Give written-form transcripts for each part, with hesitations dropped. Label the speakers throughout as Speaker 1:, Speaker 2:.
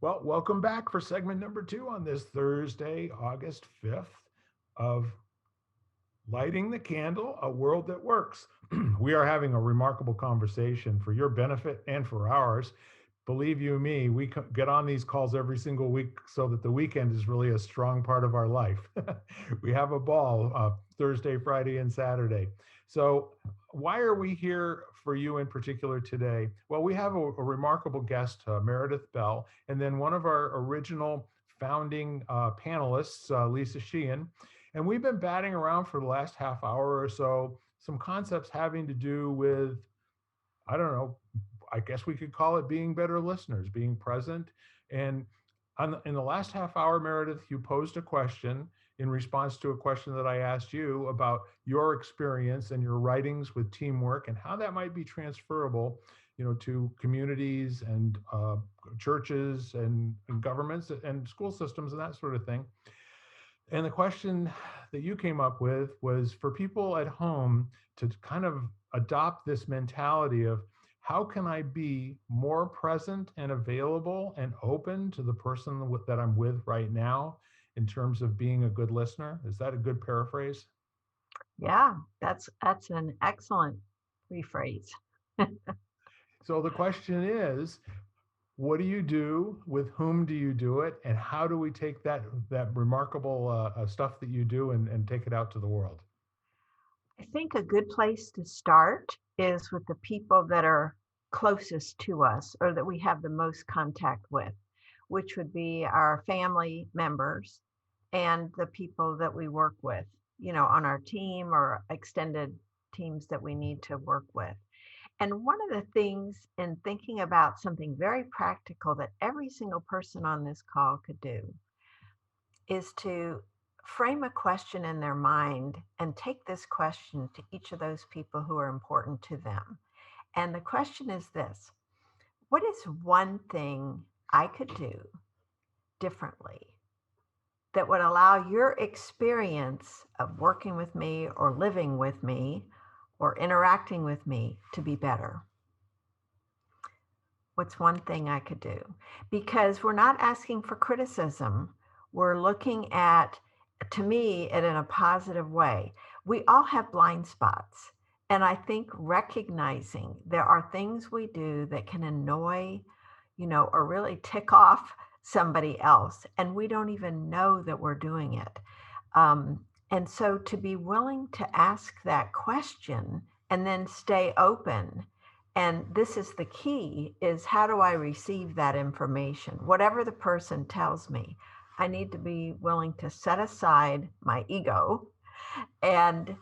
Speaker 1: Well, welcome back for segment number 2 on this Thursday, August 5th of Lighting the Candle, A World That Works. We are having a remarkable conversation for your benefit and for ours. Believe you me, we get on these calls every single week so that the weekend is really a strong part of our life. We have a ball Thursday, Friday, and Saturday. So, why are we here for you in particular today? Well, we have a remarkable guest, Meredith Bell, and then one of our original founding panelists, Lisa Sheehan. And we've been batting around for the last half hour or so some concepts having to do with, I don't know, I guess we could call it being better listeners, being present. And in the last half hour, Meredith, you posed a question in response to a question that I asked you about your experience and your writings with teamwork and how that might be transferable, to communities and churches and governments and school systems and that sort of thing. And the question that you came up with was for people at home to kind of adopt this mentality of how can I be more present and available and open to the person that I'm with right now in terms of being a good listener? Is that a good paraphrase?
Speaker 2: Yeah, that's an excellent rephrase.
Speaker 1: So the question is, what do you do? With whom do you do it? And how do we take that remarkable stuff that you do and take it out to the world?
Speaker 2: I think a good place to start is with the people that are closest to us or that we have the most contact with, which would be our family members and the people that we work with, on our team or extended teams that we need to work with. And one of the things in thinking about something very practical that every single person on this call could do is to frame a question in their mind and take this question to each of those people who are important to them. And the question is this: what is one thing I could do differently that would allow your experience of working with me or living with me or interacting with me to be better? What's one thing I could do? Because we're not asking for criticism. We're looking at, to me, it in a positive way. We all have blind spots. And I think recognizing there are things we do that can annoy, or really tick off somebody else, and we don't even know that we're doing it. And so to be willing to ask that question and then stay open, and this is the key, is how do I receive that information? Whatever the person tells me, I need to be willing to set aside my ego and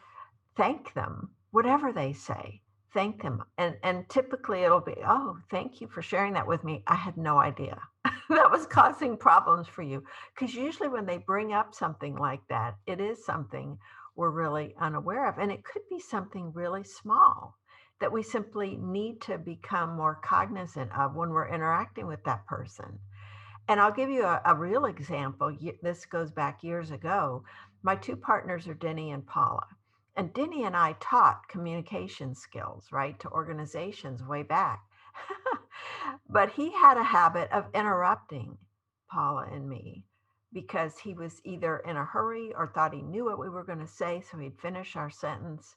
Speaker 2: thank them, whatever they say. Thank them. And typically it'll be, oh, thank you for sharing that with me. I had no idea that was causing problems for you. Because usually when they bring up something like that, it is something we're really unaware of. And it could be something really small that we simply need to become more cognizant of when we're interacting with that person. And I'll give you a real example. This goes back years ago. My two partners are Denny and Paula. And Denny and I taught communication skills, right, to organizations way back. But he had a habit of interrupting Paula and me because he was either in a hurry or thought he knew what we were going to say, so he'd finish our sentence.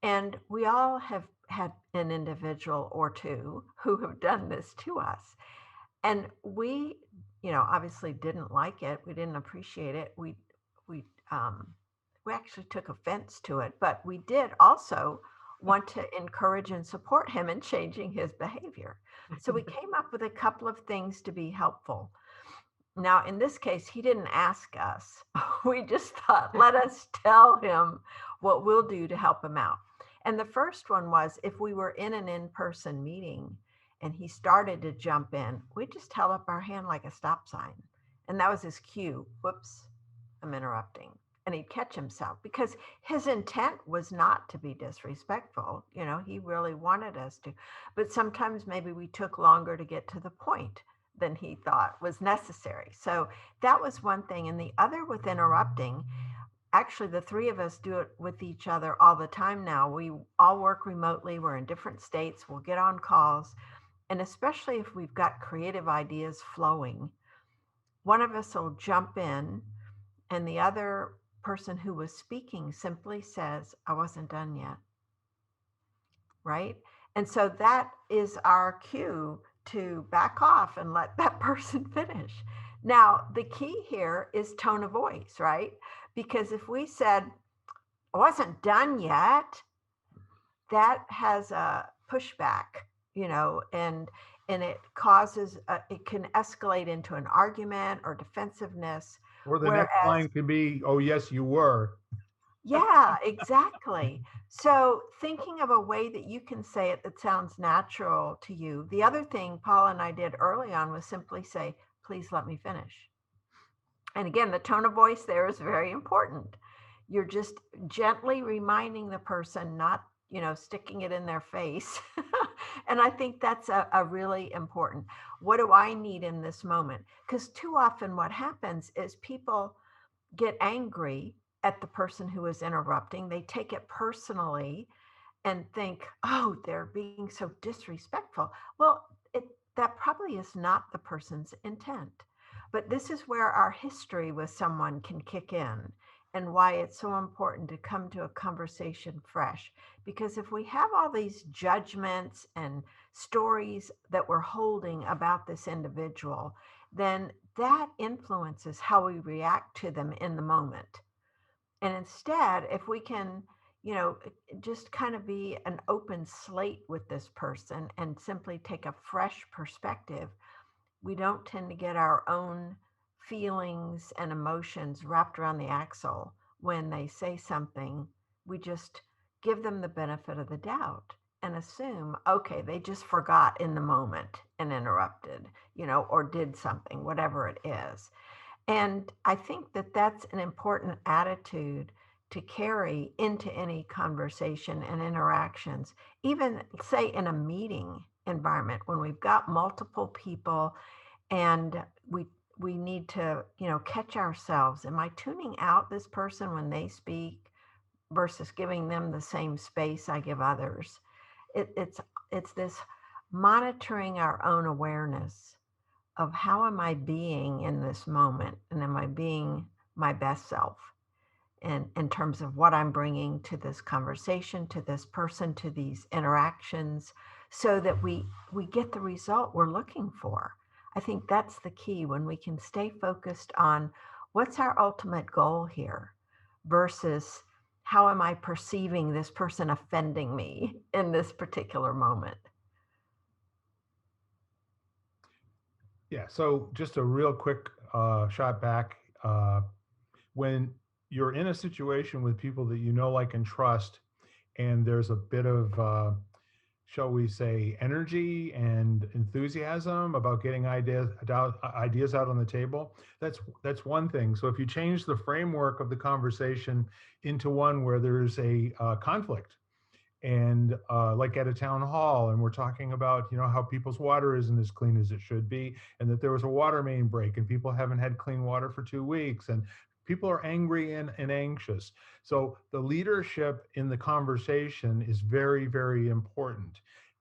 Speaker 2: And we all have had an individual or two who have done this to us. And we, obviously didn't like it. We didn't appreciate it. We we actually took offense to it, but we did also want to encourage and support him in changing his behavior. So we came up with a couple of things to be helpful. Now, in this case, he didn't ask us. We just thought, let us tell him what we'll do to help him out. And the first one was if we were in an in-person meeting and he started to jump in, we just held up our hand like a stop sign. And that was his cue. Whoops, I'm interrupting. And he'd catch himself because his intent was not to be disrespectful. He really wanted us to. But sometimes maybe we took longer to get to the point than he thought was necessary. So that was one thing. And the other with interrupting, actually, the three of us do it with each other all the time now. We all work remotely. We're in different states. We'll get on calls. And especially if we've got creative ideas flowing, one of us will jump in and the other person who was speaking simply says, I wasn't done yet. Right? And so that is our cue to back off and let that person finish. Now, the key here is tone of voice, right? Because if we said, I wasn't done yet, that has a pushback, and it causes, it can escalate into an argument or defensiveness.
Speaker 1: Or the next
Speaker 2: Whereas
Speaker 1: line could be, oh, yes, you were.
Speaker 2: yeah, exactly. So thinking of a way that you can say it that sounds natural to you. The other thing Paul and I did early on was simply say, please let me finish. And again, the tone of voice there is very important. You're just gently reminding the person, not, sticking it in their face. And I think that's a really important. What do I need in this moment? Because too often what happens is people get angry at the person who is interrupting. They take it personally and think, oh, they're being so disrespectful. Well, that probably is not the person's intent. But this is where our history with someone can kick in and why it's so important to come to a conversation fresh. Because if we have all these judgments and stories that we're holding about this individual, then that influences how we react to them in the moment. And instead, if we can, just kind of be an open slate with this person and simply take a fresh perspective, we don't tend to get our own feelings and emotions wrapped around the axle when they say something. We just give them the benefit of the doubt and assume, okay, they just forgot in the moment and interrupted, or did something, whatever it is. And I think that that's an important attitude to carry into any conversation and interactions, even say in a meeting environment when we've got multiple people and we need to, catch ourselves. Am I tuning out this person when they speak versus giving them the same space I give others? It's this monitoring our own awareness of how am I being in this moment, and am I being my best self in terms of what I'm bringing to this conversation, to this person, to these interactions, so that we get the result we're looking for. I think that's the key, when we can stay focused on what's our ultimate goal here versus how am I perceiving this person offending me in this particular moment.
Speaker 1: Yeah. So just a real quick shot back. When you're in a situation with people that you know, like, and trust, and there's a bit of, shall we say, energy and enthusiasm about getting ideas out on the table, that's one thing. So if you change the framework of the conversation into one where there's a conflict, and like at a town hall, and we're talking about, how people's water isn't as clean as it should be, and that there was a water main break and people haven't had clean water for 2 weeks, and people are angry and anxious. So the leadership in the conversation is very, very important.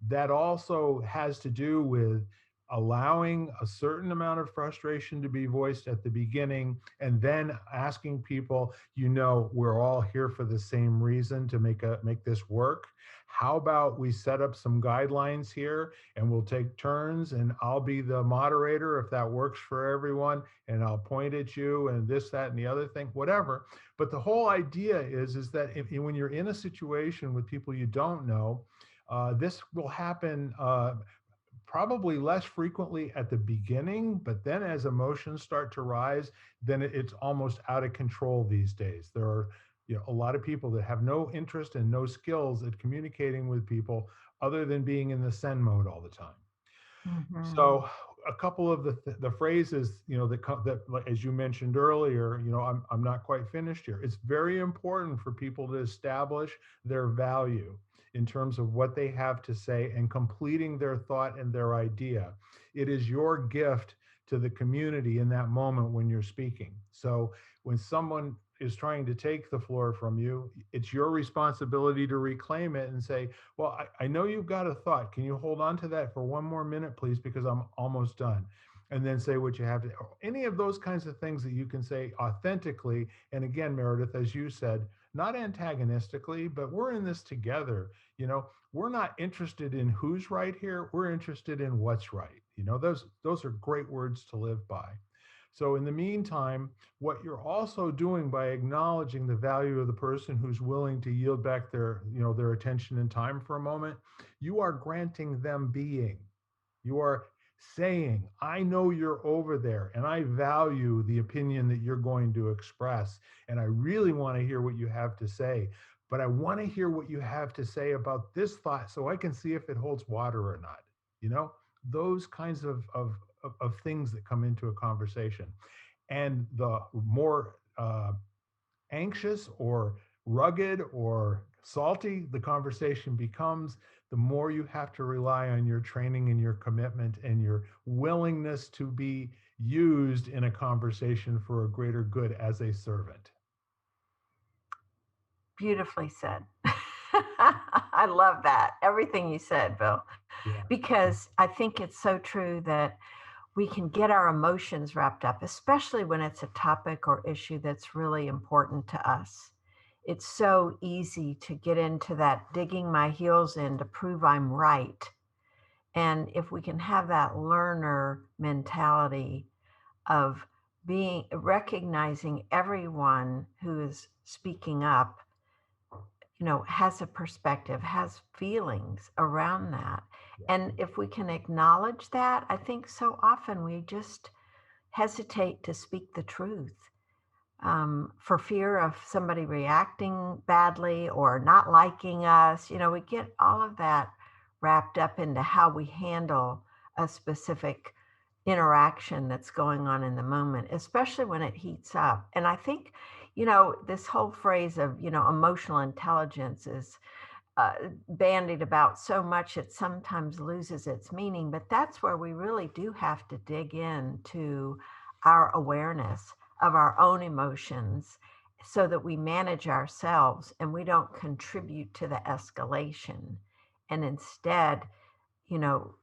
Speaker 1: That also has to do with allowing a certain amount of frustration to be voiced at the beginning, and then asking people, we're all here for the same reason, to make this work. How about we set up some guidelines here, and we'll take turns, and I'll be the moderator if that works for everyone, and I'll point at you and this, that, and the other thing, whatever. But the whole idea is that when you're in a situation with people you don't know, this will happen probably less frequently at the beginning, but then as emotions start to rise, then it's almost out of control these days. There are a lot of people that have no interest and no skills at communicating with people other than being in the send mode all the time.
Speaker 2: Mhm.
Speaker 1: So a couple of the phrases, that, like, as you mentioned earlier, I'm not quite finished here. It's very important for people to establish their value in terms of what they have to say and completing their thought and their idea. It is your gift to the community in that moment when you're speaking. So when someone is trying to take the floor from you, it's your responsibility to reclaim it and say, well, I know you've got a thought. Can you hold on to that for one more minute, please? Because I'm almost done. And then say what you have to, any of those kinds of things that you can say authentically. And again, Meredith, as you said, not antagonistically, but we're in this together. We're not interested in who's right here. We're interested in what's right. Those are great words to live by. So in the meantime, what you're also doing by acknowledging the value of the person who's willing to yield back their attention and time for a moment, you are granting them being. You are saying, I know you're over there and I value the opinion that you're going to express. And I really want to hear what you have to say. But I want to hear what you have to say about this thought so I can see if it holds water or not. Those kinds of things that come into a conversation. And the more anxious or rugged or salty the conversation becomes, the more you have to rely on your training and your commitment and your willingness to be used in a conversation for a greater good as a servant.
Speaker 2: Beautifully said. I love that. Everything you said, Bill,
Speaker 1: Yeah.
Speaker 2: because I think it's so true that we can get our emotions wrapped up, especially when it's a topic or issue that's really important to us. It's so easy to get into that digging my heels in to prove I'm right. And if we can have that learner mentality of recognizing everyone who is speaking up, has a perspective, has feelings around that. And if we can acknowledge that, I think so often we just hesitate to speak the truth for fear of somebody reacting badly or not liking us. We get all of that wrapped up into how we handle a specific interaction that's going on in the moment, especially when it heats up. And I think, this whole phrase of, emotional intelligence is bandied about so much it sometimes loses its meaning. But that's where we really do have to dig into our awareness of our own emotions so that we manage ourselves and we don't contribute to the escalation. And instead,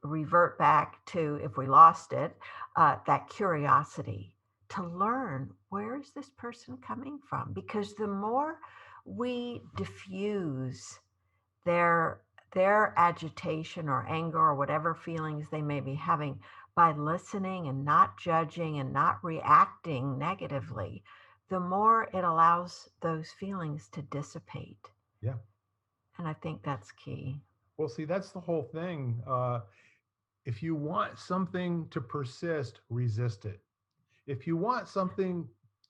Speaker 2: revert back to, if we lost it, that curiosity to learn, where is this person coming from? Because the more we diffuse their agitation or anger or whatever feelings they may be having by listening and not judging and not reacting negatively, the more it allows those feelings to dissipate.
Speaker 1: Yeah.
Speaker 2: And I think that's key.
Speaker 1: Well, see, that's the whole thing. If you want something to persist, resist it. If you want something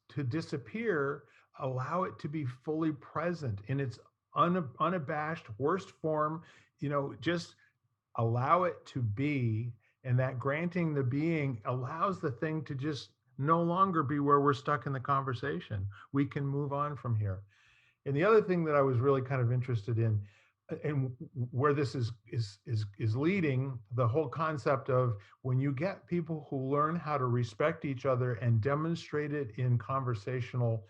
Speaker 1: to disappear, allow it to be fully present in its unabashed worst form. Just allow it to be. And that granting the being allows the thing to just no longer be where we're stuck in the conversation. We can move on from here. And the other thing that I was really kind of interested in, and where this is leading, the whole concept of when you get people who learn how to respect each other and demonstrate it in conversational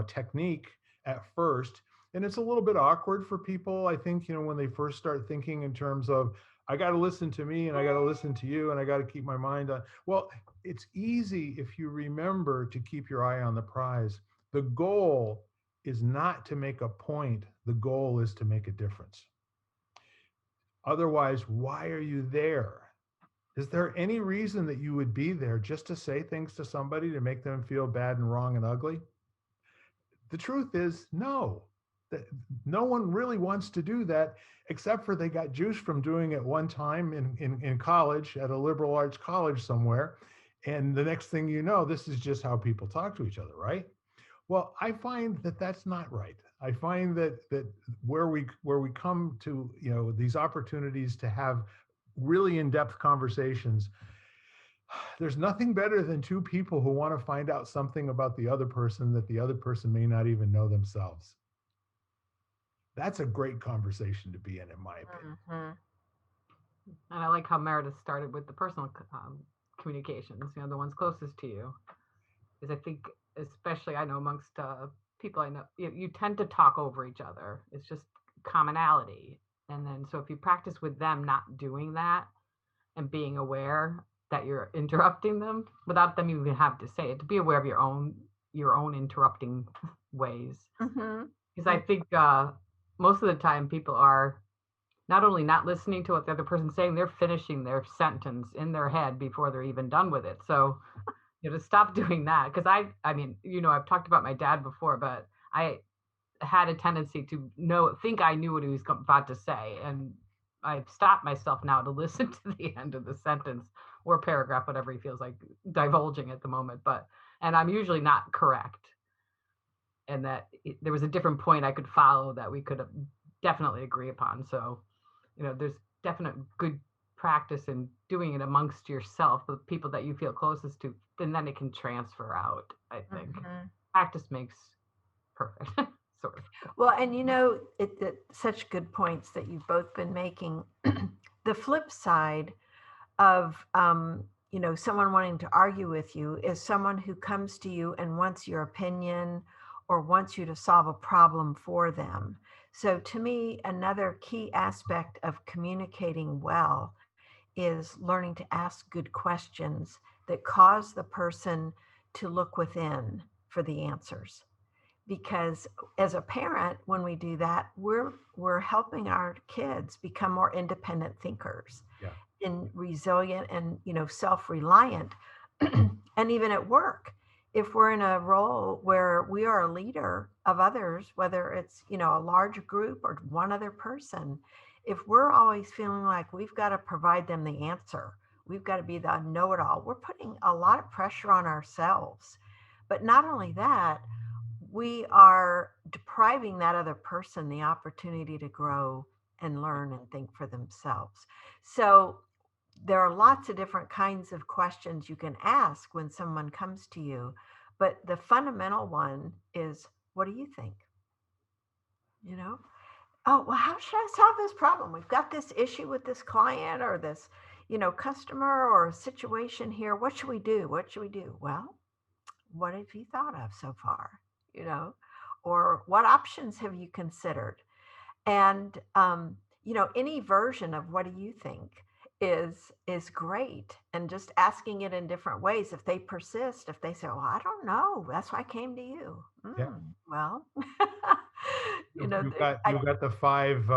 Speaker 1: technique at first, and it's a little bit awkward for people, I think, when they first start thinking in terms of, I got to listen to me and I got to listen to you and I got to keep my mind on. Well, it's easy if you remember to keep your eye on the prize. The goal is not to make a point. The goal is to make a difference. Otherwise, why are you there? Is there any reason that you would be there just to say things to somebody to make them feel bad and wrong and ugly? The truth is, no. No one really wants to do that, except for they got juice from doing it one time in college at a liberal arts college somewhere. And the next thing you know, this is just how people talk to each other, right? Well, I find that that's not right. I find that where we come to, these opportunities to have really in-depth conversations, there's nothing better than two people who want to find out something about the other person that the other person may not even know themselves. That's a great conversation to be in my opinion.
Speaker 3: Mm-hmm. And I like how Meredith started with the personal communications, the ones closest to you. Because I think, especially I know amongst people I know, you tend to talk over each other. It's just commonality. And then, so if you practice with them not doing that and being aware that you're interrupting them without them even have to say it, to be aware of your own interrupting ways.
Speaker 2: Mm-hmm.
Speaker 3: Because I think most of the time people are not only not listening to what the other person's saying, they're finishing their sentence in their head before they're even done with it. So, to stop doing that. Because I mean, I've talked about my dad before, but I had a tendency to think I knew what he was about to say. And I've stopped myself now to listen to the end of the sentence or paragraph, whatever he feels like divulging at the moment. And I'm usually not correct. And that there was a different point I could follow that we could definitely agree upon. So, there's definite good practice in doing it amongst yourself, the people that you feel closest to, and then it can transfer out, I think.
Speaker 2: Mm-hmm.
Speaker 3: Practice makes perfect, sort of.
Speaker 2: Well, and such good points that you've both been making. The flip side of someone wanting to argue with you is someone who comes to you and wants your opinion or wants you to solve a problem for them. So to me, another key aspect of communicating well is learning to ask good questions that cause the person to look within for the answers. Because as a parent, when we do that, we're helping our kids become more independent thinkers.
Speaker 1: Yeah.
Speaker 2: And resilient and self-reliant. And even at work, if we're in a role where we are a leader of others, whether it's a large group or one other person, if we're always feeling like we've got to provide them the answer, we've got to be the know-it-all, we're putting a lot of pressure on ourselves. But not only that, we are depriving that other person the opportunity to grow and learn and think for themselves. So there are lots of different kinds of questions you can ask when someone comes to you, but the fundamental one is, what do you think? Oh, well, how should I solve this problem? We've got this issue with this client or this, customer or a situation here. What should we do? What should we do? Well, what have you thought of so far? Or what options have you considered? And, any version of what do you think is great, and just asking it in different ways. If they persist, if they say, well, I don't know, that's why I came to you.
Speaker 1: Yeah.
Speaker 2: Well,
Speaker 1: You've got the five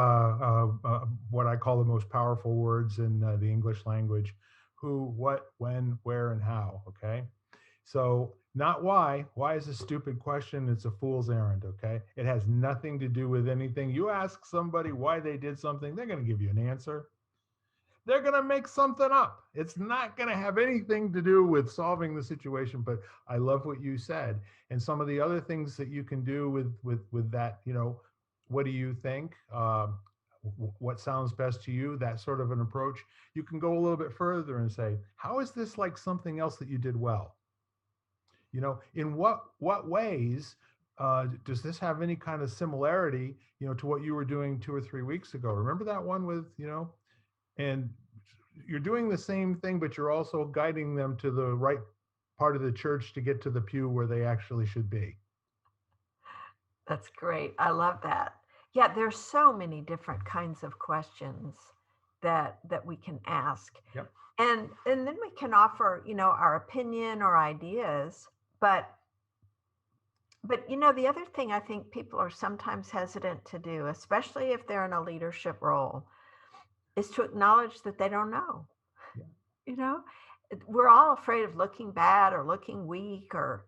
Speaker 1: what I call the most powerful words in the English language: who, what, when, where, and how. Okay, so not why. Why is a stupid question. It's a fool's errand. Okay, it has nothing to do with anything. You ask somebody why they did something, they're going to give you an answer. They're going to make something up. It's not going to have anything to do with solving the situation. But I love what you said, and some of the other things that you can do with that. What do you think? What sounds best to you? That sort of an approach. You can go a little bit further and say, how is this like something else that you did well? In what ways does this have any kind of similarity, to what you were doing 2 or 3 weeks ago? Remember that one with, and you're doing the same thing, but you're also guiding them to the right part of the church to get to the pew where they actually should be.
Speaker 2: That's great. I love that. Yeah, there's so many different kinds of questions that we can ask.
Speaker 1: Yep.
Speaker 2: And then we can offer, our opinion or ideas. But the other thing I think people are sometimes hesitant to do, especially if they're in a leadership role, is to acknowledge that they don't know. Yeah. We're all afraid of looking bad or looking weak or,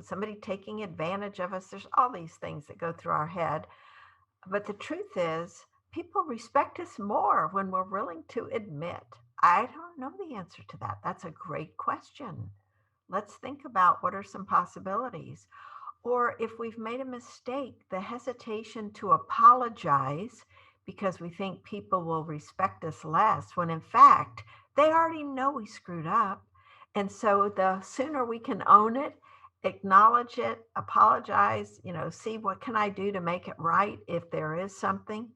Speaker 2: somebody taking advantage of us. There's all these things that go through our head. But the truth is, people respect us more when we're willing to admit, I don't know the answer to that. That's a great question. Let's think about what are some possibilities. Or if we've made a mistake, the hesitation to apologize because we think people will respect us less, when in fact, they already know we screwed up. And so the sooner we can own it, acknowledge it, apologize, see what can I do to make it right if there is something,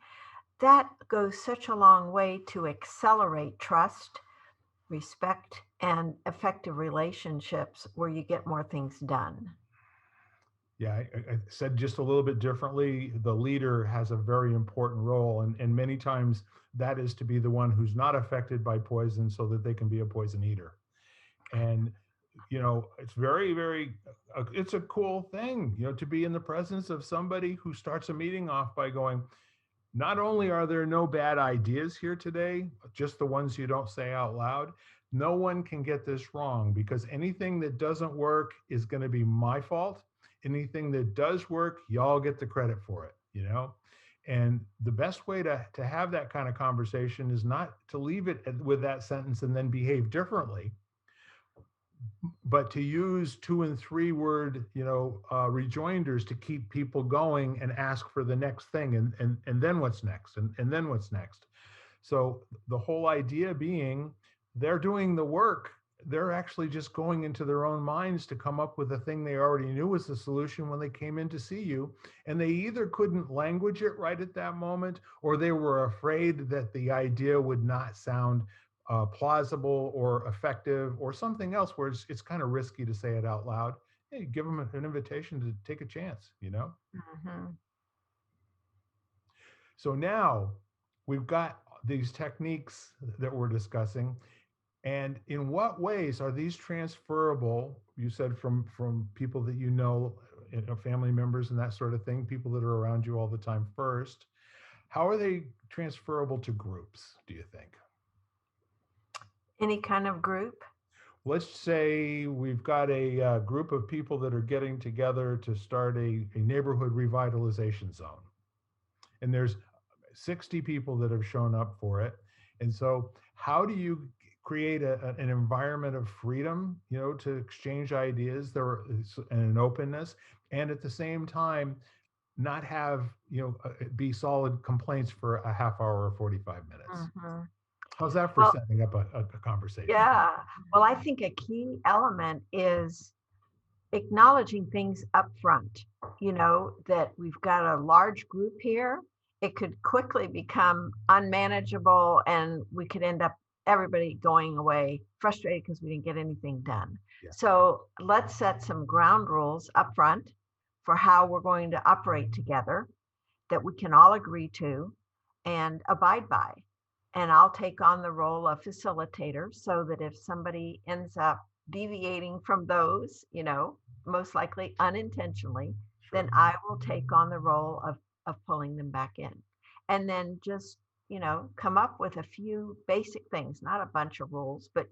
Speaker 2: that goes such a long way to accelerate trust, respect, and effective relationships where you get more things done.
Speaker 1: Yeah, I said just a little bit differently. The leader has a very important role, and many times that is to be the one who's not affected by poison so that they can be a poison eater. And, it's very, very, it's a cool thing, to be in the presence of somebody who starts a meeting off by going, not only are there no bad ideas here today, just the ones you don't say out loud, no one can get this wrong because anything that doesn't work is going to be my fault. Anything that does work, y'all get the credit for it. And the best way to have that kind of conversation is not to leave it with that sentence and then behave differently, but to use 2 and 3 word, rejoinders to keep people going and ask for the next thing. And then what's next? And then what's next? So the whole idea being they're doing the work. They're actually just going into their own minds to come up with a thing they already knew was the solution when they came in to see you. And they either couldn't language it right at that moment, or they were afraid that the idea would not sound plausible or effective or something else where it's kind of risky to say it out loud. Hey, give them an invitation to take a chance.
Speaker 2: Mm-hmm.
Speaker 1: So now we've got these techniques that we're discussing. And in what ways are these transferable? You said from people that family members and that sort of thing, people that are around you all the time first. How are they transferable to groups, do you think?
Speaker 2: Any kind of group?
Speaker 1: Let's say we've got a group of people that are getting together to start a neighborhood revitalization zone. And there's 60 people that have shown up for it. And so how do you create an environment of freedom, to exchange ideas there and an openness, and at the same time not have, be solid complaints for a half hour or 45 minutes?
Speaker 2: Mm-hmm.
Speaker 1: How's that for
Speaker 2: Well,
Speaker 1: setting up a conversation?
Speaker 2: yeah. Well, I think a key element is acknowledging things up front, that we've got a large group here. It could quickly become unmanageable and we could end up everybody going away frustrated because we didn't get anything done.
Speaker 1: Yeah.
Speaker 2: So let's set some ground rules up front for how we're going to operate together that we can all agree to and abide by. And I'll take on the role of facilitator so that if somebody ends up deviating from those, most likely unintentionally,
Speaker 1: Sure.
Speaker 2: then I will take on the role of pulling them back in. And then just, come up with a few basic things, not a bunch of rules, but,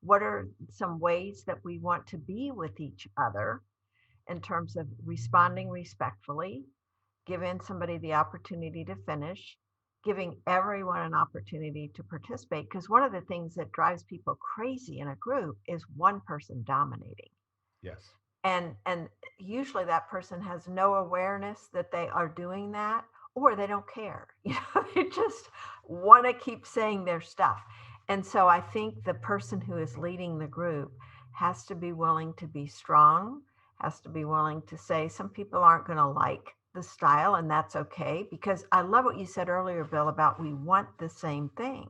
Speaker 2: what are some ways that we want to be with each other in terms of responding respectfully, giving somebody the opportunity to finish, giving everyone an opportunity to participate. Because one of the things that drives people crazy in a group is one person dominating.
Speaker 1: Yes.
Speaker 2: And usually that person has no awareness that they are doing that, or they don't care. They just want to keep saying their stuff. And so I think the person who is leading the group has to be willing to be strong, has to be willing to say some people aren't going to like the style, and that's okay, because I love what you said earlier, Bill, about we want the same thing.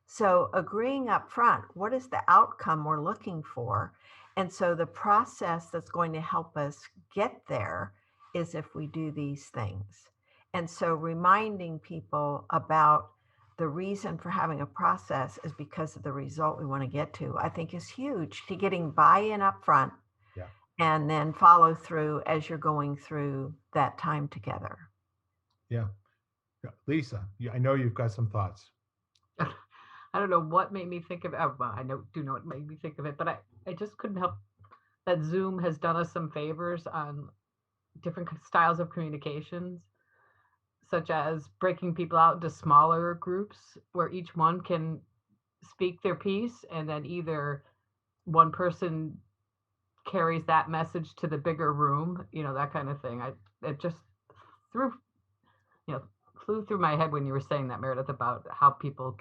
Speaker 2: So agreeing up front, what is the outcome we're looking for? And so the process that's going to help us get there is if we do these things. And so reminding people about the reason for having a process is because of the result we want to get to, I think is huge to getting buy-in up front.
Speaker 1: Yeah.
Speaker 2: And then follow through as you're going through that time together.
Speaker 1: Yeah. Lisa, I know you've got some thoughts.
Speaker 3: I don't know what made me think of it. Well, I do know what made me think of it, but I just couldn't help that Zoom has done us some favors on different styles of communications, such as breaking people out into smaller groups where each one can speak their piece, and then either one person carries that message to the bigger room, that kind of thing. It just flew through my head when you were saying that, Meredith, about how people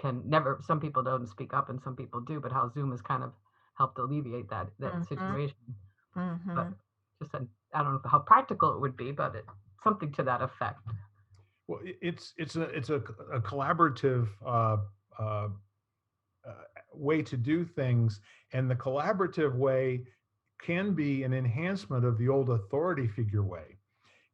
Speaker 3: some people don't speak up and some people do, but how Zoom has kind of helped alleviate that situation.
Speaker 2: Mm-hmm.
Speaker 3: But just, I don't know how practical it would be, but something to that effect.
Speaker 1: Well, it's a collaborative way to do things, and the collaborative way can be an enhancement of the old authority figure way.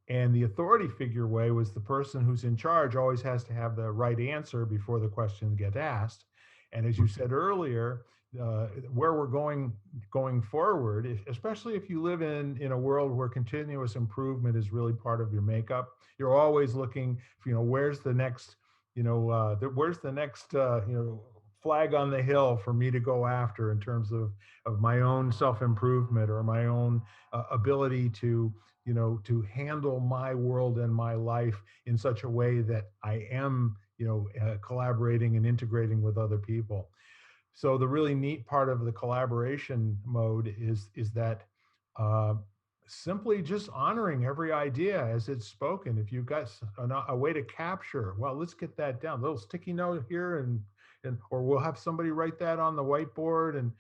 Speaker 1: And the authority figure way was the person who's in charge always has to have the right answer before the questions get asked. And as you said earlier, where we're going forward, especially if you live in a world where continuous improvement is really part of your makeup, you're always looking, where's the next, where's the next, flag on the hill for me to go after in terms of my own self-improvement or my own ability to to handle my world and my life in such a way that I am, collaborating and integrating with other people. So the really neat part of the collaboration mode is that uh, simply just honoring every idea as it's spoken. If you've got a way to capture, well, let's get that down. A little sticky note here, and or we'll have somebody write that on the whiteboard, and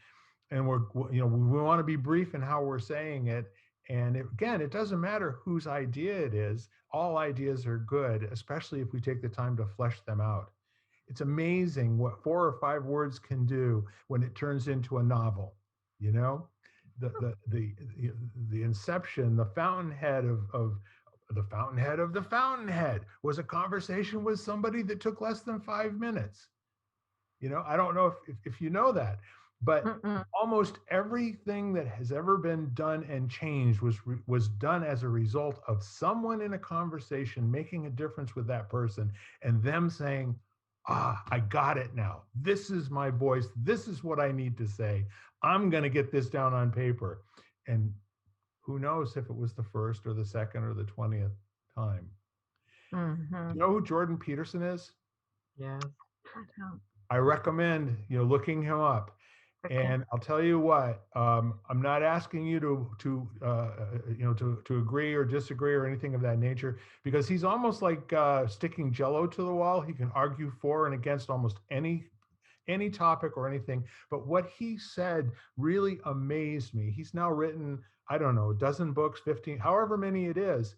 Speaker 1: we want to be brief in how we're saying it. And again, it doesn't matter whose idea it is. All ideas are good, especially if we take the time to flesh them out. It's amazing what 4 or 5 words can do when it turns into a novel. You know, the inception, the fountainhead of the fountainhead of the fountainhead was a conversation with somebody that took less than 5 minutes. I don't know if you know that, but almost everything that has ever been done and changed was done as a result of someone in a conversation making a difference with that person and them saying, I got it now. This is my voice. This is what I need to say. I'm going to get this down on paper. And who knows if it was the first or the second or the 20th time.
Speaker 2: Mm-hmm.
Speaker 1: You know who Jordan Peterson is?
Speaker 3: Yes.
Speaker 1: I recommend, looking him up. Okay. And I'll tell you what, I'm not asking you to agree or disagree or anything of that nature, because he's almost like sticking Jello to the wall. He can argue for and against almost any topic or anything. But what he said really amazed me. He's now written, I don't know, a dozen books, 15, however many it is.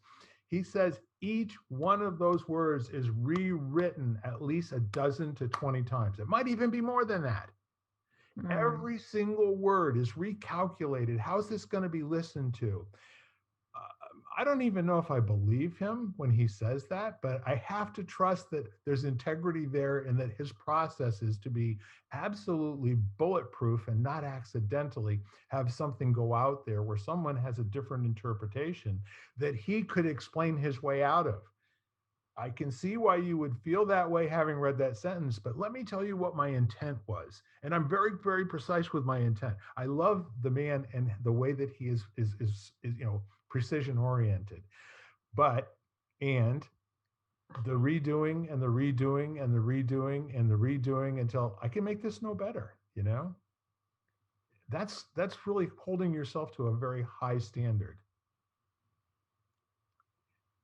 Speaker 1: He says each one of those words is rewritten at least a dozen to 20 times. It might even be more than that. Every single word is recalculated. How's this going to be listened to? I don't even know if I believe him when he says that, but I have to trust that there's integrity there and that his process is to be absolutely bulletproof and not accidentally have something go out there where someone has a different interpretation that he could explain his way out of. I can see why you would feel that way having read that sentence, but let me tell you what my intent was. And I'm very, very precise with my intent. I love the man and the way that he is precision oriented. And the redoing and the redoing and the redoing and the redoing until I can make this no better, That's really holding yourself to a very high standard.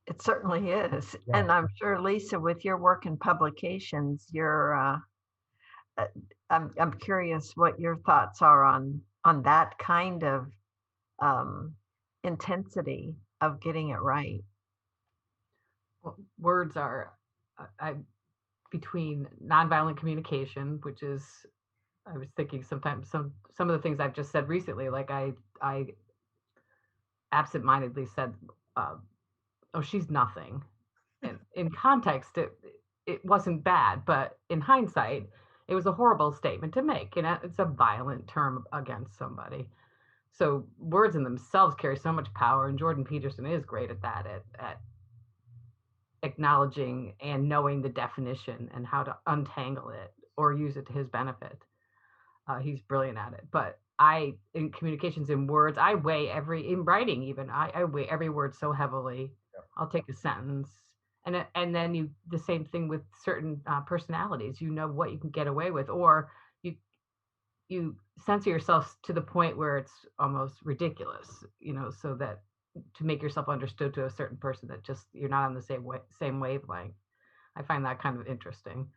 Speaker 2: It certainly is. Yeah. And I'm sure, Lisa, with your work in publications, I'm curious what your thoughts are on that kind of intensity of getting it right.
Speaker 3: Well, words are between nonviolent communication, which is, I was thinking sometimes some of the things I've just said recently, like I absentmindedly said, oh, she's nothing. And in context, it wasn't bad, but in hindsight, it was a horrible statement to make. It's a violent term against somebody. So words in themselves carry so much power, and Jordan Peterson is great at that, at acknowledging and knowing the definition and how to untangle it or use it to his benefit. He's brilliant at it. But in communications, in words, I weigh in writing even, I weigh every word so heavily. I'll take a sentence, and then the same thing with certain personalities. What you can get away with, or you censor yourself to the point where it's almost ridiculous. So that to make yourself understood to a certain person that just you're not on the same wavelength. I find that kind of interesting.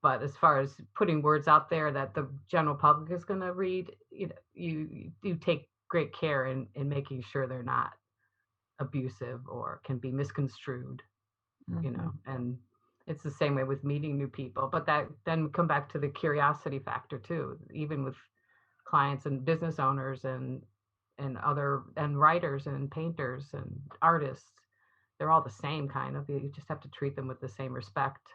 Speaker 3: But as far as putting words out there that the general public is going to read, you take great care in making sure they're not abusive or can be misconstrued, and it's the same way with meeting new people. But that then come back to the curiosity factor too, even with clients and business owners and and writers and painters and artists. They're all the same kind of. You just have to treat them with the same respect,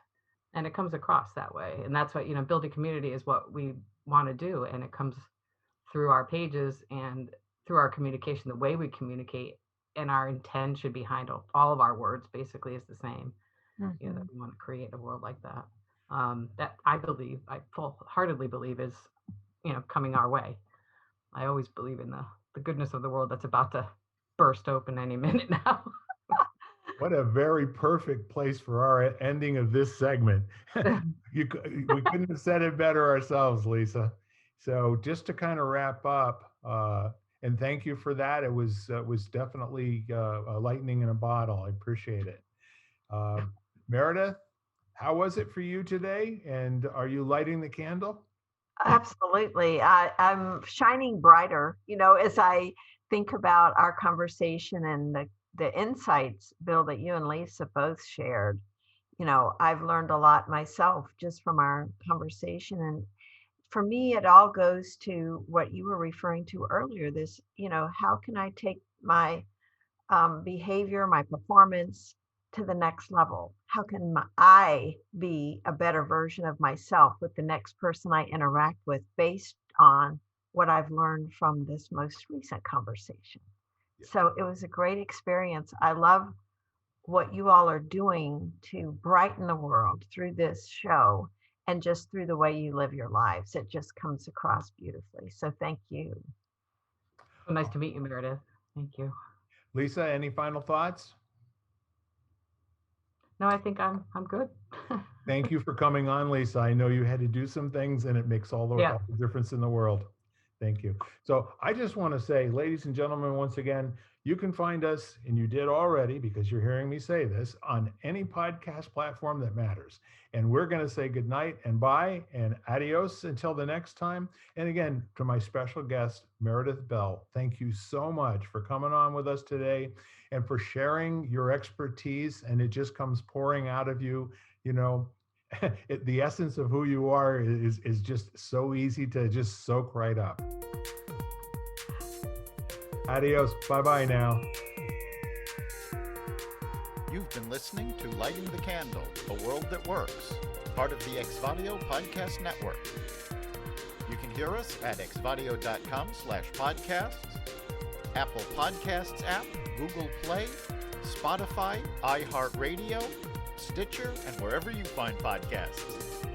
Speaker 3: and it comes across that way. And that's what, building community is what we want to do, and it comes through our pages and through our communication, the way we communicate, and our intention behind all of our words basically is the same.
Speaker 2: Mm-hmm.
Speaker 3: That we want to create a world like that. That I full-heartedly believe is, coming our way. I always believe in the goodness of the world that's about to burst open any minute now.
Speaker 1: What a very perfect place for our ending of this segment. We couldn't have said it better ourselves, Lisa. So just to kind of wrap up, and thank you for that. It was definitely a lightning in a bottle. I appreciate it. Meredith, how was it for you today? And are you lighting the candle?
Speaker 2: Absolutely. I'm shining brighter, as I think about our conversation and the insights, Bill, that you and Lisa both shared. I've learned a lot myself just from our conversation. And for me, it all goes to what you were referring to earlier, this, how can I take my behavior, my performance to the next level? How can I be a better version of myself with the next person I interact with based on what I've learned from this most recent conversation? Yeah. So it was a great experience. I love what you all are doing to brighten the world through this show and just through the way you live your lives. It just comes across beautifully. So thank you.
Speaker 3: So nice to meet you, Meredith. Thank you.
Speaker 1: Lisa, any final thoughts?
Speaker 3: No, I think I'm good.
Speaker 1: Thank you for coming on, Lisa. I know you had to do some things, and it makes all the difference in the world. Thank you. So I just want to say, ladies and gentlemen, once again, you can find us, and you did already because you're hearing me say this, on any podcast platform that matters. And we're going to say good night and bye and adios until the next time. And again, to my special guest, Meredith Bell, thank you so much for coming on with us today and for sharing your expertise. And it just comes pouring out of you, the essence of who you are is just so easy to just soak right up. Adios. Bye-bye now.
Speaker 4: You've been listening to Lighting the Candle, a world that works, part of the Exvadio Podcast Network. You can hear us at exvadio.com/podcasts, Apple Podcasts app, Google Play, Spotify, iHeartRadio, Stitcher, and wherever you find podcasts.